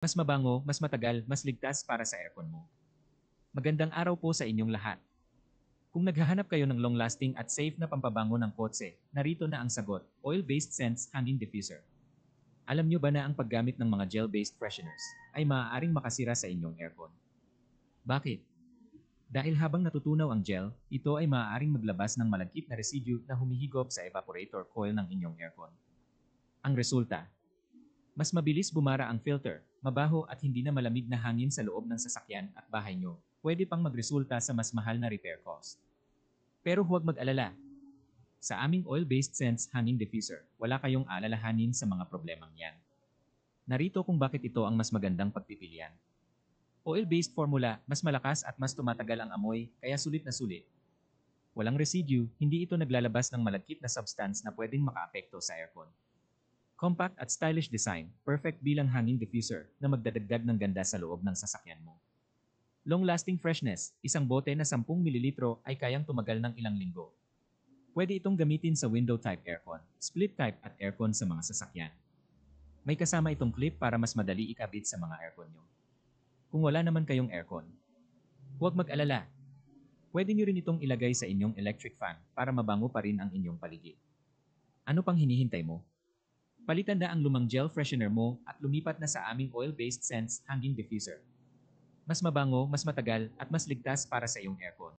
Mas mabango, mas matagal, mas ligtas para sa aircon mo. Magandang araw po sa inyong lahat. Kung naghahanap kayo ng long-lasting at safe na pampabango ng kotse, narito na ang sagot, oil-based scents hanging diffuser. Alam nyo ba na ang paggamit ng mga gel-based fresheners ay maaaring makasira sa inyong aircon? Bakit? Dahil habang natutunaw ang gel, ito ay maaaring maglabas ng malagkit na residue na humihigop sa evaporator coil ng inyong aircon. Ang resulta, mas mabilis bumara ang filter, mabaho at hindi na malamig na hangin sa loob ng sasakyan at bahay nyo. Pwede pang magresulta sa mas mahal na repair cost. Pero huwag mag-alala. Sa aming oil-based scents hanging diffuser, wala kayong alalahanin sa mga problemang yan. Narito kung bakit ito ang mas magandang pagpipilian. Oil-based formula, mas malakas at mas tumatagal ang amoy, kaya sulit na sulit. Walang residue, hindi ito naglalabas ng malagkit na substance na pwedeng makaapekto sa aircon. Compact at stylish design, perfect bilang hanging diffuser na magdadagdag ng ganda sa loob ng sasakyan mo. Long-lasting freshness, isang bote na 10 ml ay kayang tumagal ng ilang linggo. Pwede itong gamitin sa window type aircon, split type at aircon sa mga sasakyan. May kasama itong clip para mas madali ikabit sa mga aircon nyo. Kung wala naman kayong aircon, huwag mag-alala. Pwede nyo rin itong ilagay sa inyong electric fan para mabango pa rin ang inyong paligid. Ano pang hinihintay mo? Palitan na ang lumang gel freshener mo at lumipat na sa aming oil-based scents hanging diffuser. Mas mabango, mas matagal, at mas ligtas para sa iyong aircon.